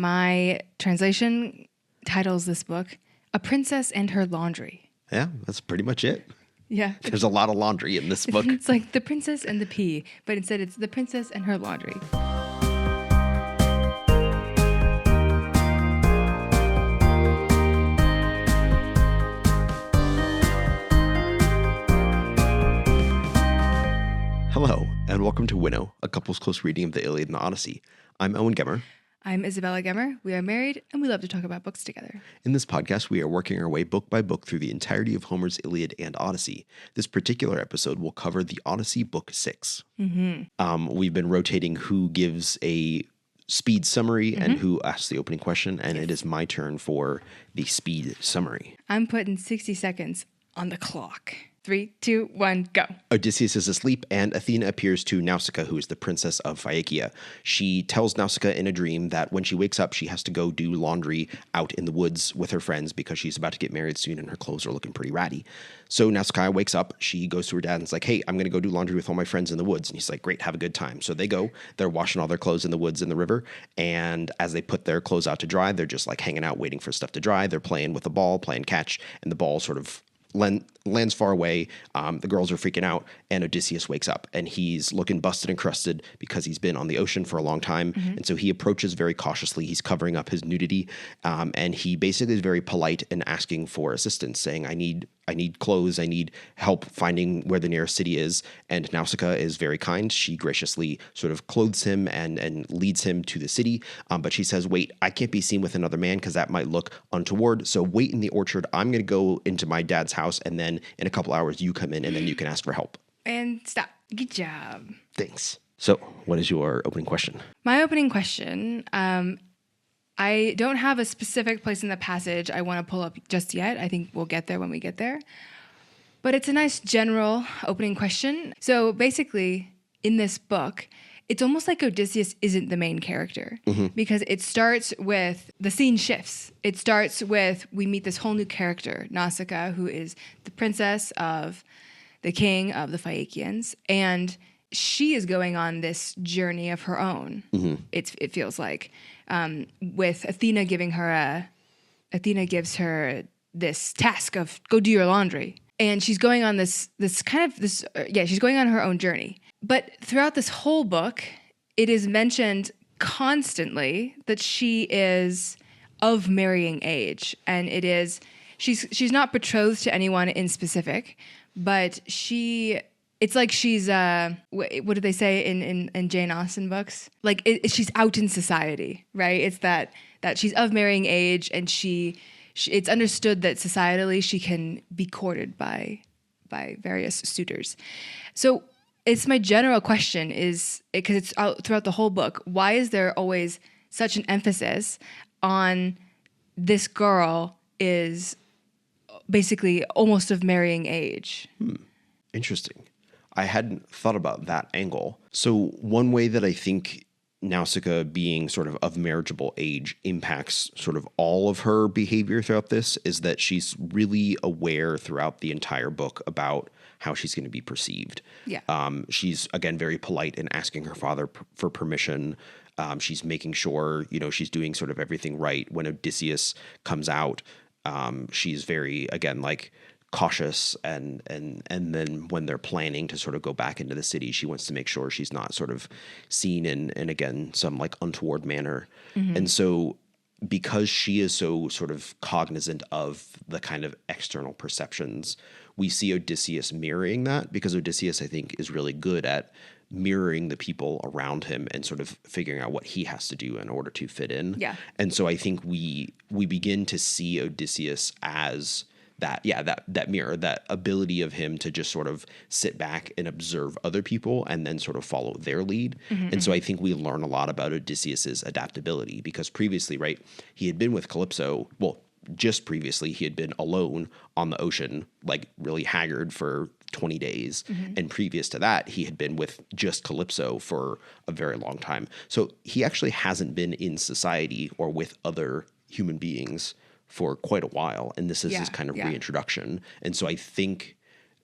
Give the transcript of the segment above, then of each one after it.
My translation titles this book, A Princess and Her Laundry. Yeah, that's pretty much it. Yeah. There's a lot of laundry in this book. It's like The Princess and the Pea, but instead it's The Princess and Her Laundry. Hello, and welcome to Winnow, a couple's close reading of the Iliad and the Odyssey. I'm Owen Gemmer. I'm Isabella Gemmer. We are married, and we love to talk about books together. In this podcast, we are working our way book by book through the entirety of Homer's Iliad and Odyssey. This particular episode will cover the Odyssey Book 6. We've been rotating who gives a speed summary and who asks the opening question, and it is my turn for the speed summary. I'm putting 60 seconds on the clock. 3, 2, 1, go. Odysseus is asleep, and Athena appears to Nausicaa, who is the princess of Phaeacia. She tells Nausicaa in a dream that when she wakes up, she has to go do laundry out in the woods with her friends because she's about to get married soon and her clothes are looking pretty ratty. So Nausicaa wakes up, she goes to her dad and is like, hey, I'm going to go do laundry with all my friends in the woods. And he's like, great, have a good time. So they go, they're washing all their clothes in the woods in the river. And as they put their clothes out to dry, they're just like hanging out, waiting for stuff to dry. They're playing with the ball, playing catch, and the ball sort of lands far away. The girls are freaking out, and Odysseus wakes up, and he's looking busted and crusted because he's been on the ocean for a long time. And so he approaches very cautiously. He's covering up his nudity, and he basically is very polite in asking for assistance, saying, I need clothes. I need help finding where the nearest city is. And Nausicaa is very kind. She graciously sort of clothes him and leads him to the city. But she says, wait, I can't be seen with another man because that might look untoward. So wait in the orchard. I'm going to go into my dad's house. And then in a couple hours, you come in and then you can ask for help. And stop. Good job. Thanks. So what is your opening question? My opening question, I don't have a specific place in the passage I want to pull up just yet. I think we'll get there when we get there. But it's a nice general opening question. So basically, in this book, it's almost like Odysseus isn't the main character because it starts with, the scene shifts. It starts with, we meet this whole new character, Nausicaa, who is the princess of the king of the Phaeacians. And she is going on this journey of her own, it feels like. With Athena giving her gives her this task of go do your laundry. And she's going on she's going on her own journey. But throughout this whole book, it is mentioned constantly that she is of marrying age. And she's not betrothed to anyone in specific, but it's like she's, what do they say in Jane Austen books? Like she's out in society, right? It's that she's of marrying age, and it's understood that societally she can be courted by various suitors. So it's my general question is, because it's out throughout the whole book, why is there always such an emphasis on this girl is basically almost of marrying age? Interesting. I hadn't thought about that angle. So one way that I think Nausicaa being sort of marriageable age impacts sort of all of her behavior throughout this is that she's really aware throughout the entire book about how she's going to be perceived. Yeah. She's, again, very polite in asking her father for permission. She's making sure, she's doing sort of everything right. When Odysseus comes out, she's very, again, like, cautious, and then when they're planning to sort of go back into the city, she wants to make sure she's not sort of seen in again some like untoward manner. And so because she is so sort of cognizant of the kind of external perceptions, we see Odysseus mirroring that, because Odysseus, I think, is really good at mirroring the people around him and sort of figuring out what he has to do in order to fit in. Yeah. And so I think we begin to see Odysseus as that mirror, that ability of him to just sort of sit back and observe other people and then sort of follow their lead. And so I think we learn a lot about Odysseus's adaptability, because previously, right, he had been with Calypso. Well, just previously he had been alone on the ocean, like really haggard for 20 days. And previous to that, he had been with just Calypso for a very long time. So he actually hasn't been in society or with other human beings for quite a while, and this is his kind of reintroduction. And so I think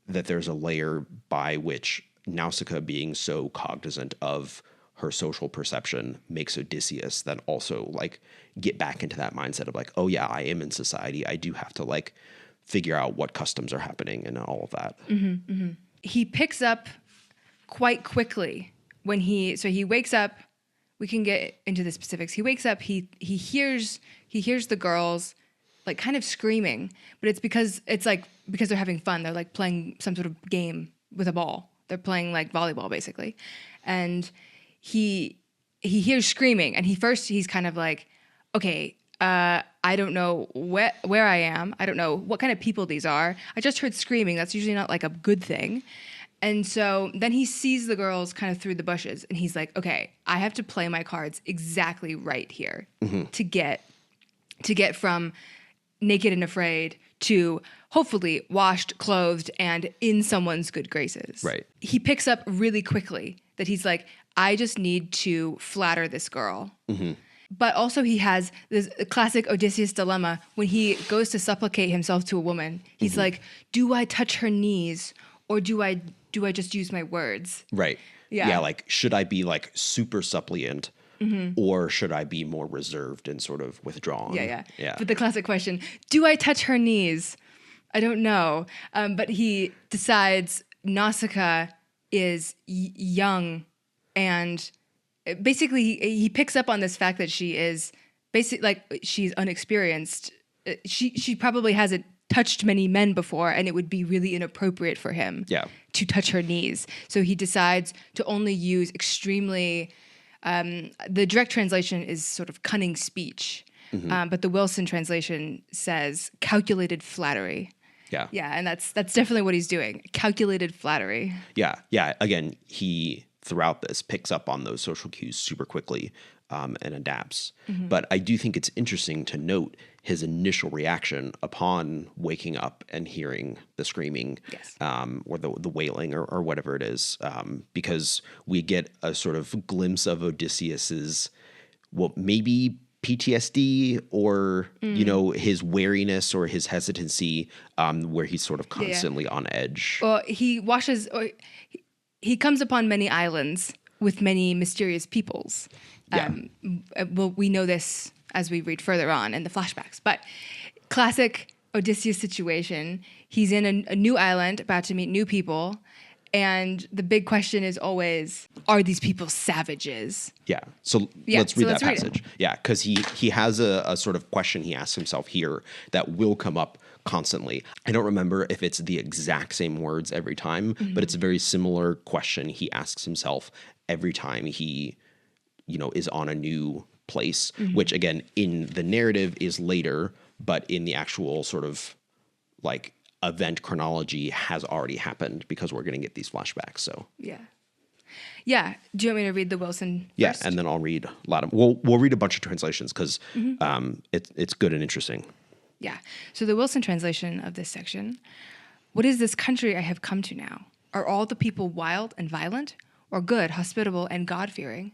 that there's a layer by which Nausicaa, being so cognizant of her social perception makes Odysseus then also like get back into that mindset of like, oh yeah, I am in society. I do have to like figure out what customs are happening and all of that. He picks up quite quickly when he wakes up. We can get into the specifics. He wakes up, he hears the girls like kind of screaming, but it's because they're having fun. They're like playing some sort of game with a ball. They're playing like volleyball basically. And he hears screaming, and he's kind of like, okay, I don't know where I am. I don't know what kind of people these are. I just heard screaming. That's usually not like a good thing. And so then he sees the girls kind of through the bushes, and he's like, okay, I have to play my cards exactly right here to get from naked and afraid to hopefully washed, clothed, and in someone's good graces. Right. He picks up really quickly that he's like, I just need to flatter this girl. But also he has this classic Odysseus dilemma when he goes to supplicate himself to a woman. He's like, do I touch her knees or do I just use my words? Right. Yeah. Yeah. Like, should I be like super suppliant or should I be more reserved and sort of withdrawn? Yeah. Yeah. But the classic question, do I touch her knees? I don't know. But he decides Nausicaa is young, and basically he picks up on this fact that she is basically like she's unexperienced. She probably hasn't touched many men before, and it would be really inappropriate for him to touch her knees. So he decides to only use extremely, the direct translation is sort of cunning speech, but the Wilson translation says calculated flattery. Yeah. Yeah, and that's definitely what he's doing. Calculated flattery. Yeah. Yeah. Again, he throughout this picks up on those social cues super quickly and adapts. But I do think it's interesting to note his initial reaction upon waking up and hearing the screaming or the wailing or whatever it is, because we get a sort of glimpse of Odysseus's, well, maybe PTSD or, you know, his wariness or his hesitancy, where he's sort of constantly on edge. Well, he comes upon many islands with many mysterious peoples. Well, we know this as we read further on in the flashbacks. But classic Odysseus situation, he's in a new island, about to meet new people, and the big question is always, are these people savages? Yeah. So let's read that passage. Yeah, because he has a sort of question he asks himself here that will come up constantly. I don't remember if it's the exact same words every time, but it's a very similar question he asks himself every time he, you know, is on a new place, which again, in the narrative is later, but in the actual sort of like event chronology has already happened because we're going to get these flashbacks. So yeah. Do you want me to read the Wilson first? And then I'll read a lot of. We'll read a bunch of translations because it's good and interesting. Yeah. So the Wilson translation of this section: what is this country I have come to now? Are all the people wild and violent, or good, hospitable, and God-fearing?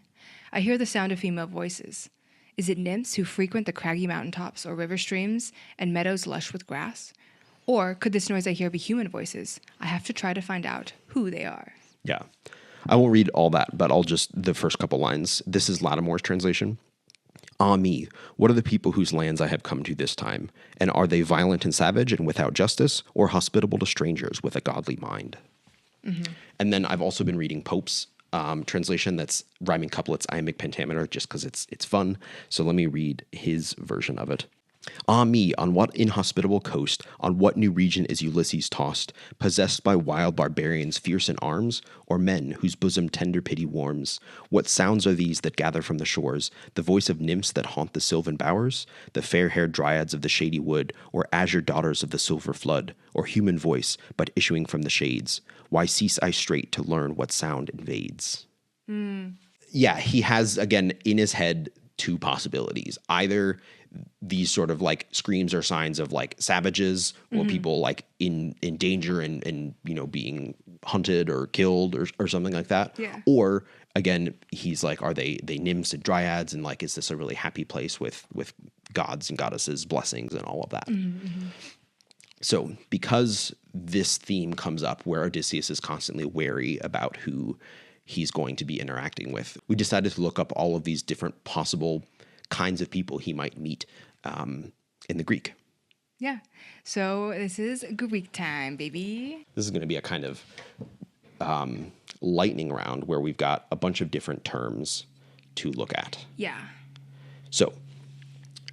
I hear the sound of female voices. Is it nymphs who frequent the craggy mountaintops or river streams and meadows lush with grass? Or could this noise I hear be human voices? I have to try to find out who they are. Yeah. I won't read all that, but I'll just, the first couple lines. This is Lattimore's translation. Ah me, what are the people whose lands I have come to this time? And are they violent and savage and without justice, or hospitable to strangers with a godly mind? And then I've also been reading Pope's translation that's rhyming couplets, iambic pentameter, just because it's fun. So let me read his version of it. Ah me, on what inhospitable coast, on what new region is Ulysses tossed, possessed by wild barbarians fierce in arms, or men whose bosom tender pity warms? What sounds are these that gather from the shores, the voice of nymphs that haunt the sylvan bowers, the fair-haired dryads of the shady wood, or azure daughters of the silver flood, or human voice, but issuing from the shades? Why cease I straight to learn what sound invades? Yeah, he has, again, in his head, two possibilities. Either these sort of like screams are signs of like savages or people like in danger and you know being hunted or killed or something like that. Yeah. Or again, he's like, are they nymphs and dryads, and like is this a really happy place with gods and goddesses, blessings and all of that? So because this theme comes up where Odysseus is constantly wary about who he's going to be interacting with. We decided to look up all of these different possible kinds of people he might meet in the Greek. Yeah. So this is Greek time, baby. This is going to be a kind of lightning round where we've got a bunch of different terms to look at. Yeah. So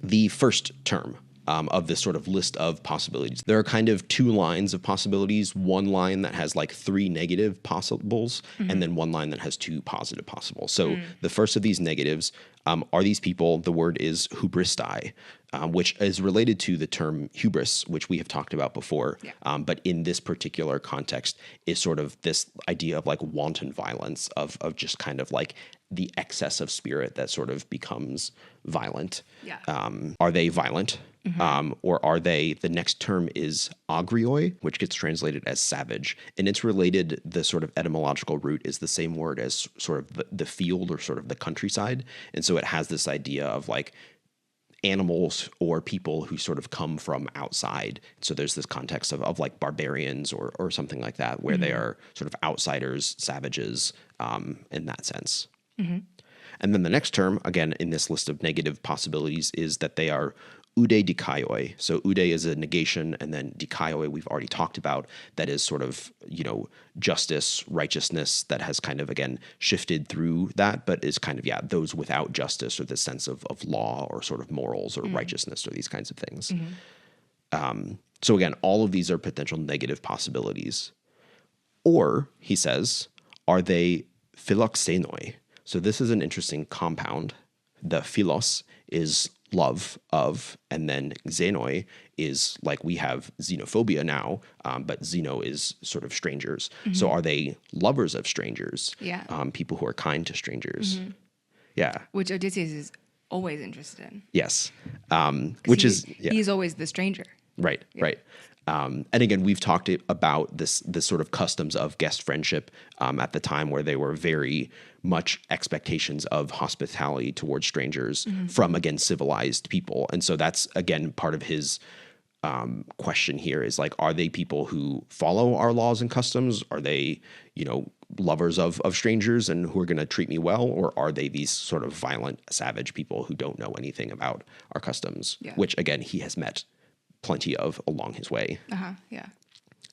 the first term of this sort of list of possibilities, there are kind of two lines of possibilities. One line that has like 3 negative possibles, and then one line that has 2 positive possibles. So the first of these negatives are these people. The word is hubristai, which is related to the term hubris, which we have talked about before. Yeah. But in this particular context is sort of this idea of like wanton violence, of just kind of like the excess of spirit that sort of becomes violent. Yeah. Are they violent? Or are they, the next term is agrioi, which gets translated as savage. And it's related, the sort of etymological root is the same word as sort of the field or sort of the countryside. And so it has this idea of like animals or people who sort of come from outside. So there's this context of like barbarians or something like that, where they are sort of outsiders, savages, in that sense. And then the next term, again, in this list of negative possibilities, is that they are oude dikaioi. So oude is a negation, and then dikaioi we've already talked about. That is sort of, justice, righteousness that has kind of, again, shifted through that, but is kind of, those without justice, or this sense of law or sort of morals or righteousness or these kinds of things. So again, all of these are potential negative possibilities. Or, he says, are they philoxenoi? So this is an interesting compound. The philos is love of, and then xenoi is like we have xenophobia now, but xeno is sort of strangers. So are they lovers of strangers? Yeah. People who are kind to strangers. Yeah. Which Odysseus is always interested in. Yes. Which he's always the stranger. Right, right. And again, we've talked about this sort of customs of guest friendship at the time, where they were very much expectations of hospitality towards strangers from, again, civilized people. And so that's, again, part of his question here is like, are they people who follow our laws and customs? Are they, lovers of strangers and who are going to treat me well? Or are they these sort of violent, savage people who don't know anything about our customs, which, again, he has met plenty of along his way. Yeah.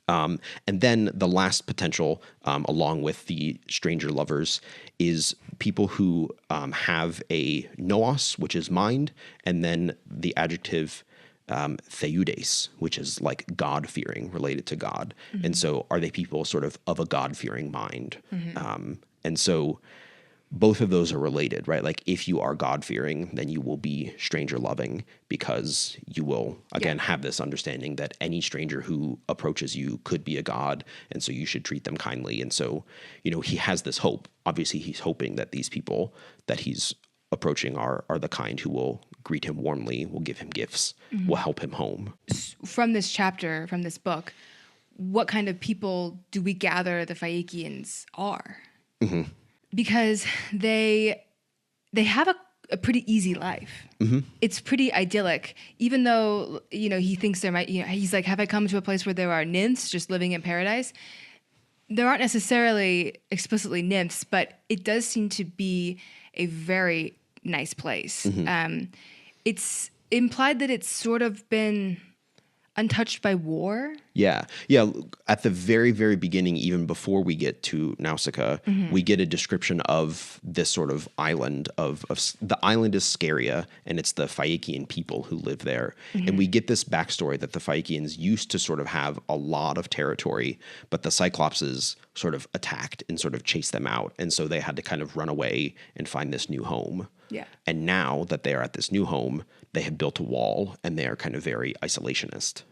And then the last potential, along with the stranger lovers, is people who have a nous, which is mind, and then the adjective theudes, which is like God-fearing, related to God. And so are they people sort of a God-fearing mind? And so both of those are related, right? Like if you are God-fearing, then you will be stranger-loving, because you will, again, have this understanding that any stranger who approaches you could be a god, and so you should treat them kindly. And so, he has this hope. Obviously, he's hoping that these people that he's approaching are the kind who will greet him warmly, will give him gifts, will help him home. From this chapter, from this book, what kind of people do we gather the Phaeacians are? Because they have a pretty easy life. It's pretty idyllic, even though, he thinks there might, he's like, have I come to a place where there are nymphs just living in paradise? There aren't necessarily explicitly nymphs, but it does seem to be a very nice place. It's implied that it's sort of been untouched by war. Yeah. At the very, very beginning, even before we get to Nausicaa, we get a description of this sort of island of the island is Scheria, and it's the Phaeacian people who live there. And we get this backstory that the Phaeacians used to sort of have a lot of territory, but the Cyclopses sort of attacked and sort of chased them out. And so they had to kind of run away and find this new home. Yeah. And now that they are at this new home, they have built a wall, and they are kind of very isolationist.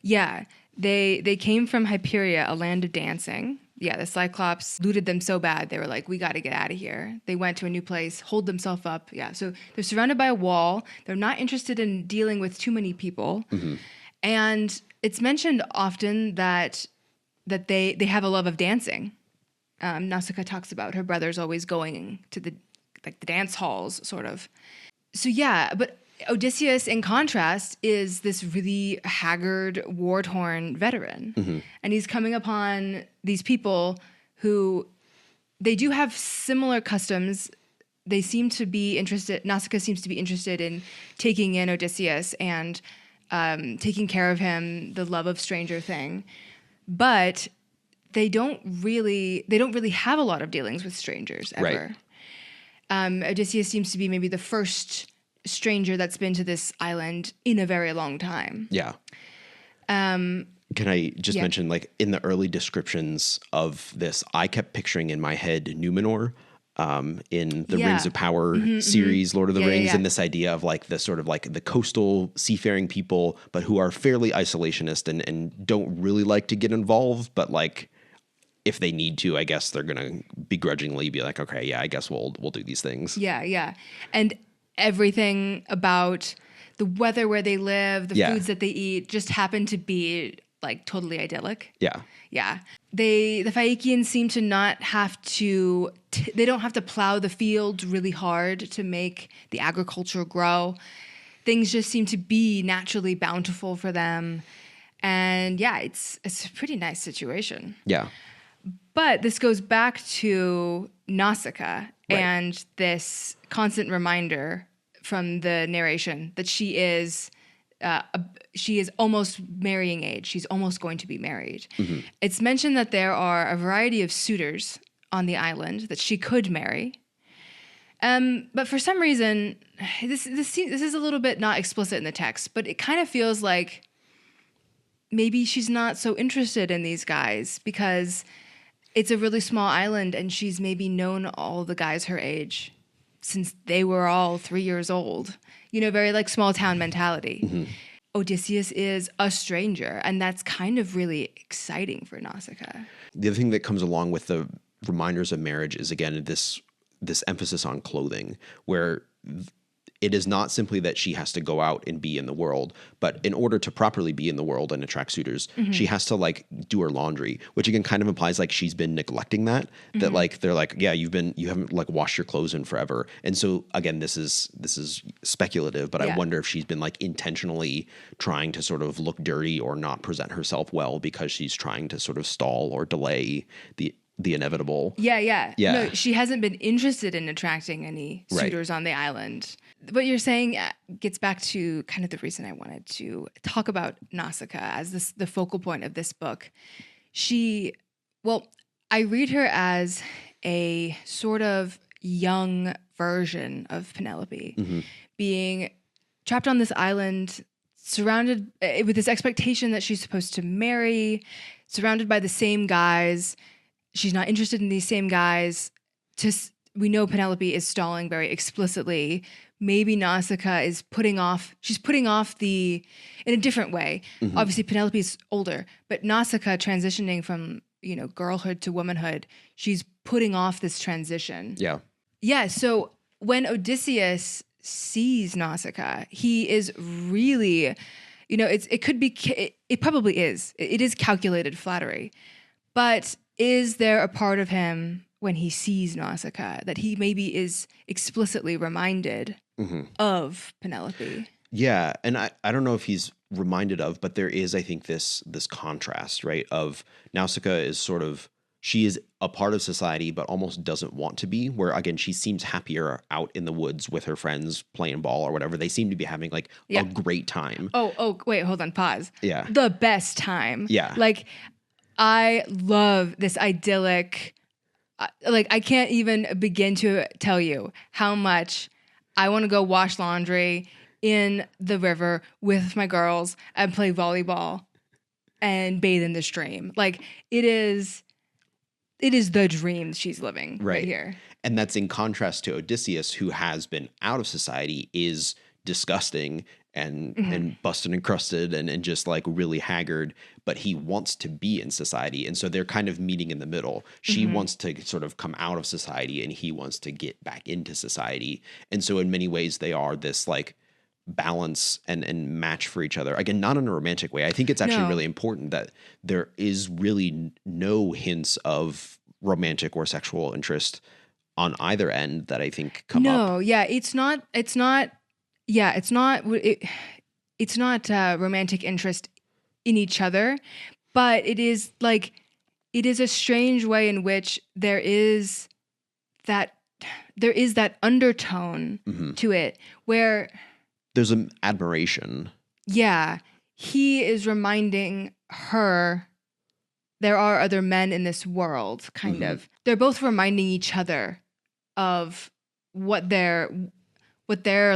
Yeah, they came from Hyperia, a land of dancing. Yeah, the Cyclops looted them so bad, they were like, we got to get out of here. They went to a new place, holed themselves up. Yeah, so they're surrounded by a wall. They're not interested in dealing with too many people. And it's mentioned often that they have a love of dancing. Nausicaa talks about her brothers always going to the dance halls, sort of. So yeah, but Odysseus, in contrast, is this really haggard, war-torn veteran. And he's coming upon these people who they do have similar customs. They seem to be interested, Nausicaa seems to be interested in taking in Odysseus and taking care of him, the love of stranger thing. But they don't really have a lot of dealings with strangers ever. Right. Odysseus seems to be maybe the first stranger that's been to this island in a very long time. Yeah. Can I just mention, like, in the early descriptions of this, I kept picturing in my head Numenor in the Rings of Power series, Lord of the Rings, and this idea of like the sort of like the coastal seafaring people, but who are fairly isolationist and don't really like to get involved, but like if they need to, I guess they're gonna begrudgingly be like, okay, yeah, I guess we'll do these things. Yeah. And everything about the weather where they live, the foods that they eat, just happen to be like totally idyllic. Yeah. The Phaeacians seem to not have to, they don't have to plow the field really hard to make the agriculture grow. Things just seem to be naturally bountiful for them. And yeah, it's a pretty nice situation. Yeah. But this goes back to Nausicaa and this constant reminder from the narration that she is almost marrying age. She's almost going to be married. Mm-hmm. It's mentioned that there are a variety of suitors on the island that she could marry. But for some reason, this is a little bit not explicit in the text, but it kind of feels like maybe she's not so interested in these guys because it's a really small island and she's maybe known all the guys her age since they were all 3 years old. You know, very like small town mentality. Mm-hmm. Odysseus is a stranger, and that's kind of really exciting for Nausicaa. The other thing that comes along with the reminders of marriage is, again, this emphasis on clothing, where it is not simply that she has to go out and be in the world, but in order to properly be in the world and attract suitors, she has to like do her laundry, which again kind of implies like she's been neglecting that, that like, they're like, yeah, you haven't like washed your clothes in forever. And so again, this is speculative, but I wonder if she's been like intentionally trying to sort of look dirty or not present herself well because she's trying to sort of stall or delay the inevitable. Yeah. No, she hasn't been interested in attracting any suitors on the island. What you're saying gets back to kind of the reason I wanted to talk about Nausicaa as the focal point of this book. I read her as a sort of young version of Penelope, being trapped on this island, surrounded with this expectation that she's supposed to marry, surrounded by the same guys. She's not interested in these same guys. We know Penelope is stalling very explicitly. Maybe Nausicaa is putting off in a different way. Mm-hmm. Obviously, Penelope's older, but Nausicaa transitioning from, girlhood to womanhood, she's putting off this transition. Yeah. Yeah. So when Odysseus sees Nausicaa, he is really, it probably is. It is calculated flattery. But is there a part of him when he sees Nausicaa that he maybe is explicitly reminded of Penelope? Yeah, and I don't know if he's reminded of, but there is, I think, this contrast, right, of Nausicaa is sort of, she is a part of society, but almost doesn't want to be, where, again, she seems happier out in the woods with her friends playing ball or whatever. They seem to be having, like, a great time. Oh, wait, hold on, pause. Yeah. The best time. Yeah. Like, I love this idyllic, I can't even begin to tell you how much I want to go wash laundry in the river with my girls and play volleyball and bathe in the stream. Like, it is the dream she's living right here. And that's in contrast to Odysseus, who has been out of society, is disgusting and busted and crusted and just like really haggard, but he wants to be in society. And so they're kind of meeting in the middle. She wants to sort of come out of society and he wants to get back into society. And so in many ways they are this like balance and match for each other. Again, not in a romantic way. I think it's actually really important that there is really no hints of romantic or sexual interest on either end that I think come up. It's not romantic interest in each other, but it is like it is a strange way in which there is that undertone to it where there's an admiration. Yeah, he is reminding her there are other men in this world, kind of. They're both reminding each other of what their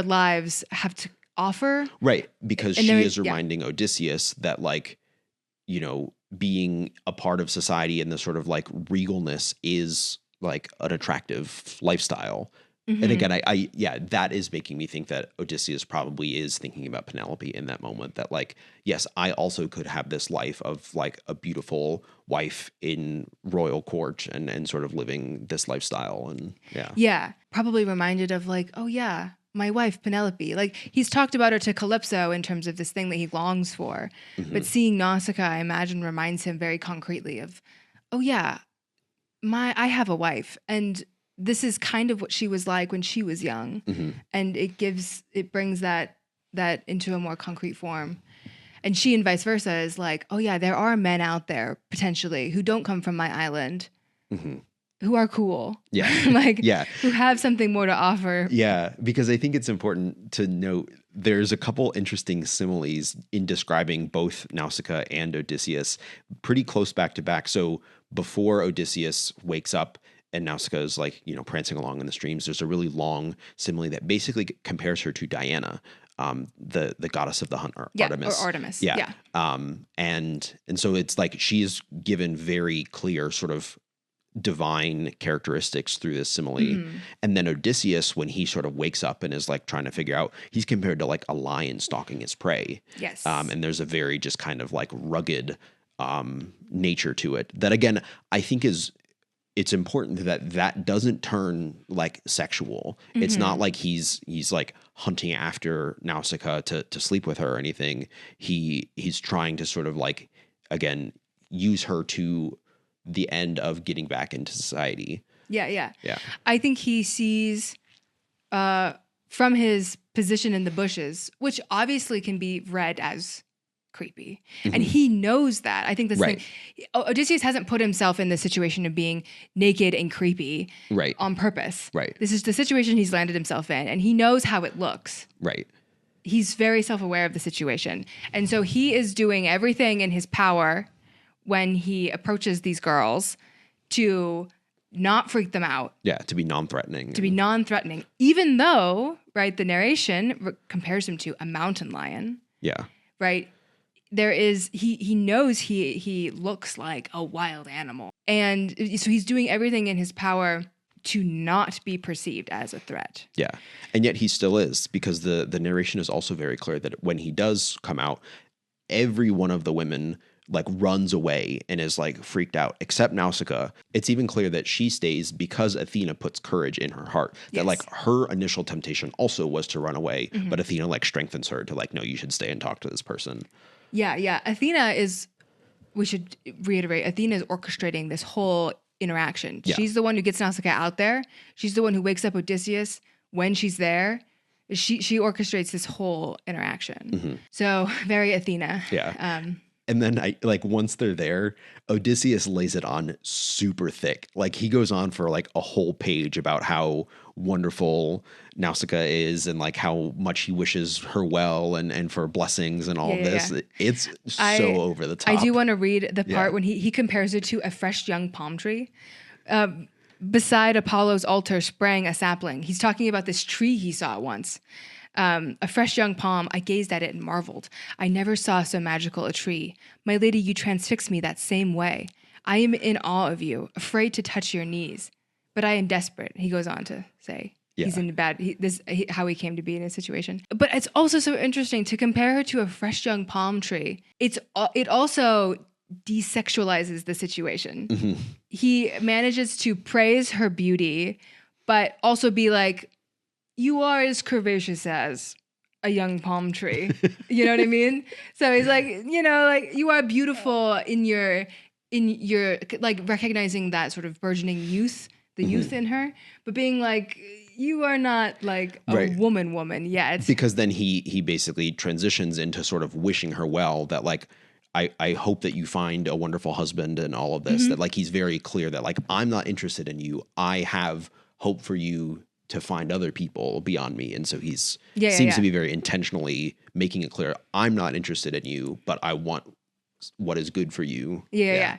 lives have to offer. Right, because And she there- is reminding Odysseus that, like, you know, being a part of society and the sort of like regalness is like an attractive lifestyle. And again, I that is making me think that Odysseus probably is thinking about Penelope in that moment, that like, yes, I also could have this life of like a beautiful wife in royal court and sort of living this lifestyle. And Yeah, probably reminded of like, oh yeah, my wife Penelope. Like he's talked about her to Calypso in terms of this thing that he longs for. But seeing Nausicaa, I imagine, reminds him very concretely of, oh yeah, I have a wife, and this is kind of what she was like when she was young. And it brings that into a more concrete form. And she and vice versa is like, oh yeah, there are men out there potentially who don't come from my island, who are cool. Yeah. Who have something more to offer. Yeah, because I think it's important to note there's a couple interesting similes in describing both Nausicaa and Odysseus pretty close back to back. So before Odysseus wakes up and Nausicaa is like, you know, prancing along in the streams, there's a really long simile that basically compares her to Diana, the goddess of the hunt, Artemis. Or Artemis. Yeah. And so it's like she's given very clear sort of divine characteristics through this simile. And then Odysseus, when he sort of wakes up and is like trying to figure out, he's compared to like a lion stalking his prey. Yes. And there's a very just kind of like rugged nature to it that, again, I think it's important that doesn't turn like sexual. It's not like he's like hunting after Nausicaa to sleep with her or anything. He's trying to sort of like, again, use her to the end of getting back into society. Yeah. I think he sees from his position in the bushes, which obviously can be read as creepy. And he knows that. I think this thing, Odysseus hasn't put himself in the situation of being naked and creepy on purpose. Right. This is the situation he's landed himself in, and he knows how it looks. Right. He's very self-aware of the situation. And so he is doing everything in his power when he approaches these girls to not freak them out. Yeah, to be non-threatening. Even though, right, the narration compares him to a mountain lion. Yeah. Right? There is, he knows he looks like a wild animal. And so he's doing everything in his power to not be perceived as a threat. Yeah. And yet he still is, because the narration is also very clear that when he does come out, every one of the women like runs away and is like freaked out, except Nausicaa. It's even clear that she stays because Athena puts courage in her heart. That like her initial temptation also was to run away, but Athena like strengthens her to like, no, you should stay and talk to this person. Yeah. Athena is, we should reiterate, Athena is orchestrating this whole interaction. Yeah. She's the one who gets Nausicaa out there. She's the one who wakes up Odysseus when she's there. She orchestrates this whole interaction. So very Athena. Yeah. And then once they're there, Odysseus lays it on super thick. Like he goes on for like a whole page about how wonderful Nausicaa is and like how much he wishes her well and for blessings and all of this. Yeah. It's so over the top. I do want to read the part when he compares it to a fresh young palm tree. Beside Apollo's altar sprang a sapling. He's talking about this tree he saw once. A fresh young palm, I gazed at it and marveled. I never saw so magical a tree. My lady, you transfix me that same way. I am in awe of you, afraid to touch your knees. But I am desperate, he goes on to say. Yeah. He's in how he came to be in his situation. But it's also so interesting to compare her to a fresh young palm tree. It also desexualizes the situation. He manages to praise her beauty, but also be like, you are as curvaceous as a young palm tree. You know what I mean? So he's like, like you are beautiful in your like recognizing that sort of burgeoning youth, the youth in her, but being like, you are not like a woman yet. Because then he basically transitions into sort of wishing her well, that like, I hope that you find a wonderful husband and all of this, that like he's very clear that like, I'm not interested in you. I have hope for you to find other people beyond me. And so he's seems to be very intentionally making it clear, I'm not interested in you, but I want what is good for you. Yeah.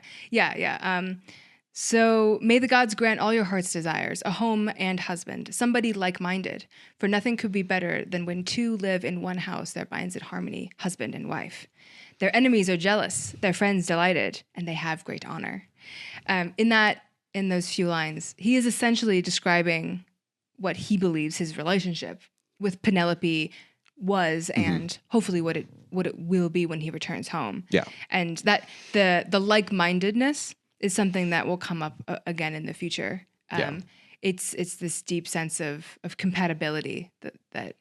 So may the gods grant all your heart's desires, a home and husband, somebody like-minded. For nothing could be better than when two live in one house that binds in harmony, husband and wife. Their enemies are jealous, their friends delighted, and they have great honor. In those few lines, he is essentially describing what he believes his relationship with Penelope was, and hopefully what it will be when he returns home. Yeah. And that the like-mindedness is something that will come up again in the future. It's this deep sense of compatibility that.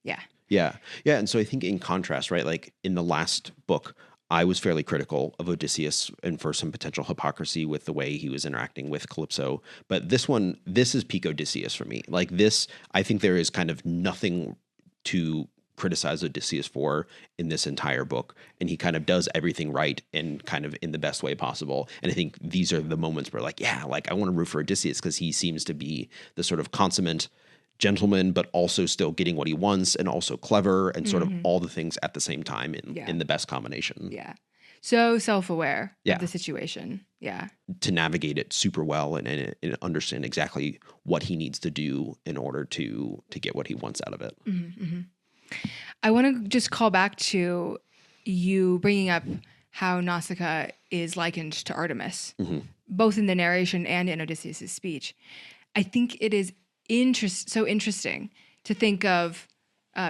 Yeah. And so I think in contrast, right, like in the last book, I was fairly critical of Odysseus and for some potential hypocrisy with the way he was interacting with Calypso. But this is peak Odysseus for me. Like this, I think there is kind of nothing to criticize Odysseus for in this entire book. And he kind of does everything right and kind of in the best way possible. And I think these are the moments where like, yeah, like I want to root for Odysseus because he seems to be the sort of consummate gentleman, but also still getting what he wants and also clever and sort of all the things at the same time in the best combination. Yeah. So self-aware of the situation. Yeah. To navigate it super well and understand exactly what he needs to do in order to get what he wants out of it. I want to just call back to you bringing up how Nausicaa is likened to Artemis, both in the narration and in Odysseus' speech. I think it is so interesting to think of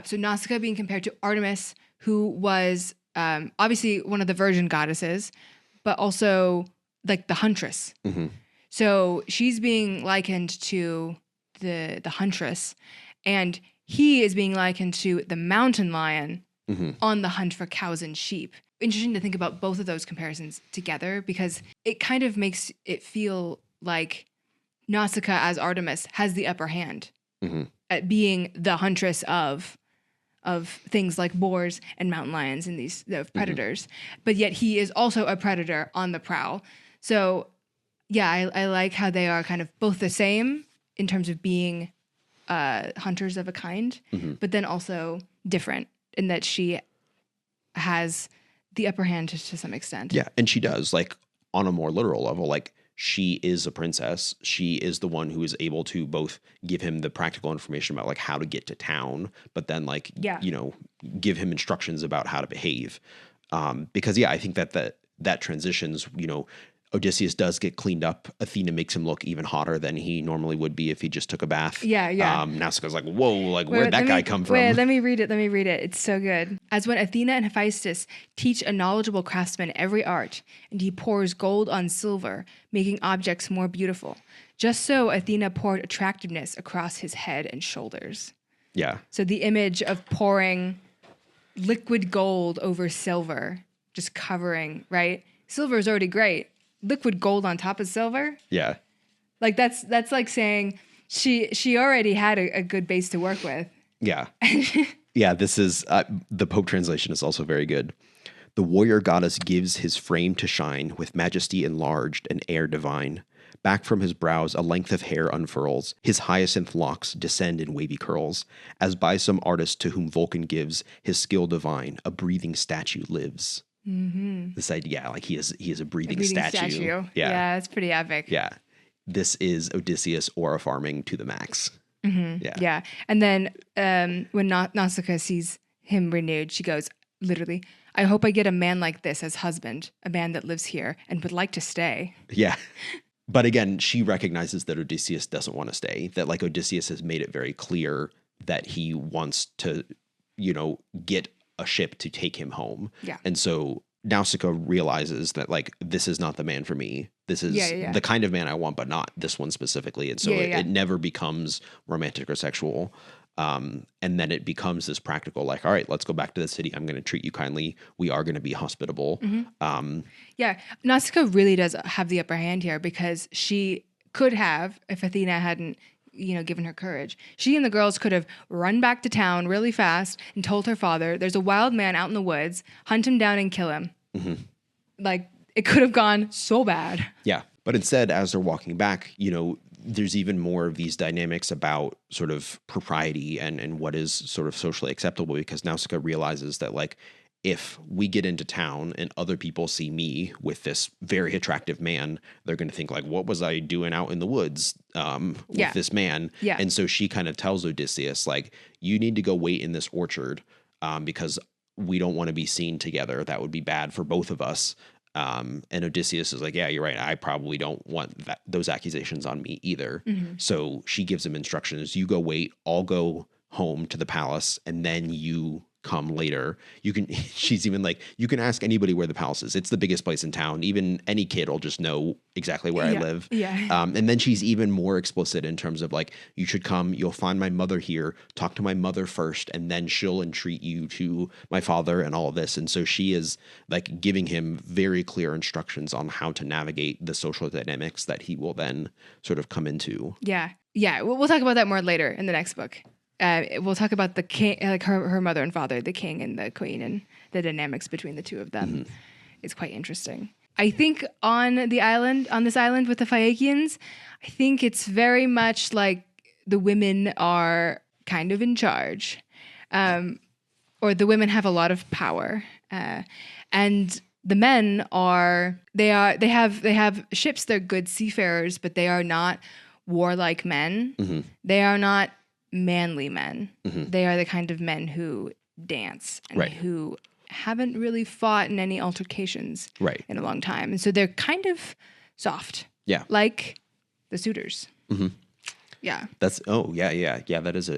so Nausicaa being compared to Artemis, who was obviously one of the virgin goddesses, but also like the huntress. So she's being likened to the huntress, and he is being likened to the mountain lion on the hunt for cows and sheep. Interesting to think about both of those comparisons together because it kind of makes it feel like Nausicaa as Artemis has the upper hand at being the huntress of things like boars and mountain lions and these predators, but yet he is also a predator on the prowl. So yeah, I like how they are kind of both the same in terms of being hunters of a kind, but then also different in that she has the upper hand to some extent. Yeah, and she does, like on a more literal level, like she is a princess. She is the one who is able to both give him the practical information about like how to get to town, but then like, you know, give him instructions about how to behave. Because I think that transitions, you know, Odysseus does get cleaned up. Athena makes him look even hotter than he normally would be if he just took a bath. Nausicaa's like, whoa, like where'd that guy come from? Wait, let me read it. It's so good. As when Athena and Hephaestus teach a knowledgeable craftsman every art, and he pours gold on silver, making objects more beautiful. Just so Athena poured attractiveness across his head and shoulders. Yeah. So the image of pouring liquid gold over silver, just covering, right? Silver is already great. Liquid gold on top of silver. Yeah. Like that's like saying she already had a good base to work with. Yeah. Yeah, this is the Pope translation is also very good. The warrior goddess gives his frame to shine with majesty enlarged and air divine. Back from his brows a length of hair unfurls. His hyacinth locks descend in wavy curls. As by some artist to whom Vulcan gives his skill divine, a breathing statue lives. This idea, like he is a breathing statue. Yeah, it's pretty epic. Yeah, this is Odysseus aura farming to the max. Yeah. And then when Nausicaa sees him renewed, she goes, literally, I hope I get a man like this as husband, a man that lives here and would like to stay. Yeah. But again, she recognizes that Odysseus doesn't want to stay, that like Odysseus has made it very clear that he wants to, you know, get a ship to take him home. Yeah. And so Nausicaa realizes that like, this is not the man for me. This is the kind of man I want, but not this one specifically. And so it never becomes romantic or sexual. And then it becomes this practical, like, all right, let's go back to the city. I'm going to treat you kindly. We are going to be hospitable. Nausicaa really does have the upper hand here because she could have, if Athena hadn't given her courage. She and the girls could have run back to town really fast and told her father, there's a wild man out in the woods, hunt him down and kill him. Like, it could have gone so bad. Yeah. But instead, as they're walking back, there's even more of these dynamics about sort of propriety and what is sort of socially acceptable, because Nausicaa realizes that, like, if we get into town and other people see me with this very attractive man, they're going to think, like, what was I doing out in the woods with this man? Yeah. And so she kind of tells Odysseus, like, you need to go wait in this orchard because we don't want to be seen together. That would be bad for both of us. And Odysseus is like, yeah, you're right. I probably don't want those accusations on me either. So she gives him instructions. You go wait. I'll go home to the palace, and then you come later. She's even like, you can ask anybody where the palace is. It's the biggest place in town. Even any kid will just know exactly where I live. Yeah. And then she's even more explicit in terms of, like, you should come, you'll find my mother here, talk to my mother first, and then she'll entreat you to my father and all of this. And so she is, like, giving him very clear instructions on how to navigate the social dynamics that he will then sort of come into. Yeah. Yeah. We'll talk about that more later in the next book. We'll talk about the king, like her mother and father, the king and the queen, and the dynamics between the two of them. It's quite interesting. I think on this island with the Phaeacians, I think it's very much like the women are kind of in charge, or the women have a lot of power, and the men they have ships. They're good seafarers, but they are not warlike men. They are not manly men. They are the kind of men who dance and who haven't really fought in any altercations in a long time. And so they're kind of soft. Yeah. Like the suitors. Yeah. That is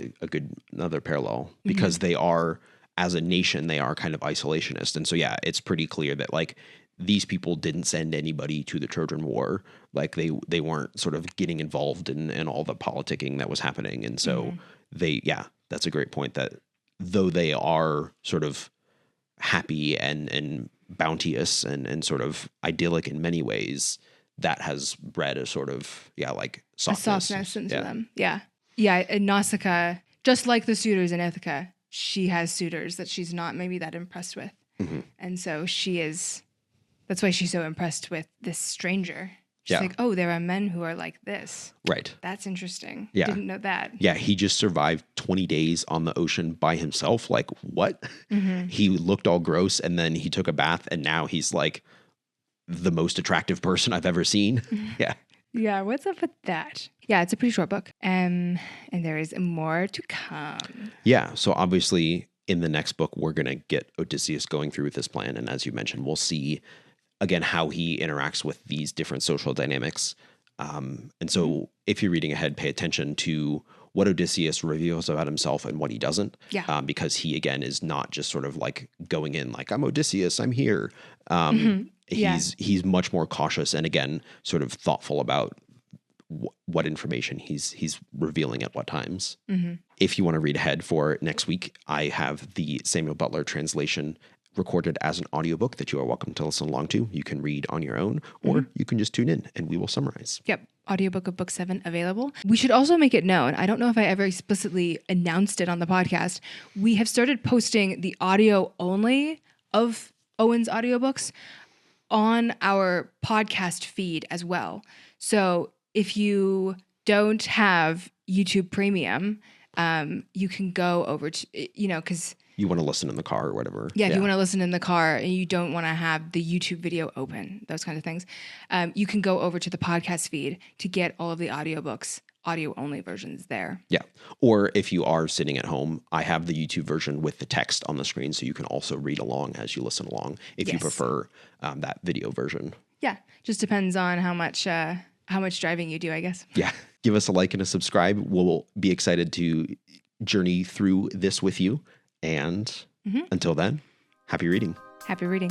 another parallel, because they are, as a nation, they are kind of isolationist. And so, yeah, it's pretty clear that, like, these people didn't send anybody to the Trojan War. Like, they weren't sort of getting involved in all the politicking that was happening. And so that's a great point, that though they are sort of happy and bounteous and sort of idyllic in many ways, that has bred a sort of, like, softness into them. Yeah. Yeah. And Nausicaa, just like the suitors in Ithaca, she has suitors that she's not maybe that impressed with. And so that's why she's so impressed with this stranger. She's like, oh, there are men who are like this. Right. That's interesting. Yeah. Didn't know that. Yeah, he just survived 20 days on the ocean by himself. Like, what? He looked all gross, and then he took a bath, and now he's, like, the most attractive person I've ever seen. Yeah. Yeah, what's up with that? Yeah, it's a pretty short book. And there is more to come. Yeah, so obviously in the next book, we're going to get Odysseus going through with this plan. And as you mentioned, we'll see, again, how he interacts with these different social dynamics. And so if you're reading ahead, pay attention to what Odysseus reveals about himself and what he doesn't. Yeah. Because he, again, is not just sort of like going in like, I'm Odysseus, I'm here. He's much more cautious and, again, sort of thoughtful about what information he's revealing at what times. If you want to read ahead for next week, I have the Samuel Butler translation recorded as an audiobook that you are welcome to listen along to. You can read on your own, or you can just tune in and we will summarize. Yep. Audiobook of Book 7 available. We should also make it known, I don't know if I ever explicitly announced it on the podcast, we have started posting the audio only of Owen's audiobooks on our podcast feed as well. So if you don't have YouTube Premium, you can go over to, because you want to listen in the car or whatever. Yeah, if you want to listen in the car and you don't want to have the YouTube video open, those kind of things, you can go over to the podcast feed to get all of the audiobooks, audio-only versions there. Yeah. Or if you are sitting at home, I have the YouTube version with the text on the screen, so you can also read along as you listen along if you prefer that video version. Yeah. Just depends on how much driving you do, I guess. Yeah. Give us a like and a subscribe. We'll be excited to journey through this with you. And until then, happy reading. Happy reading.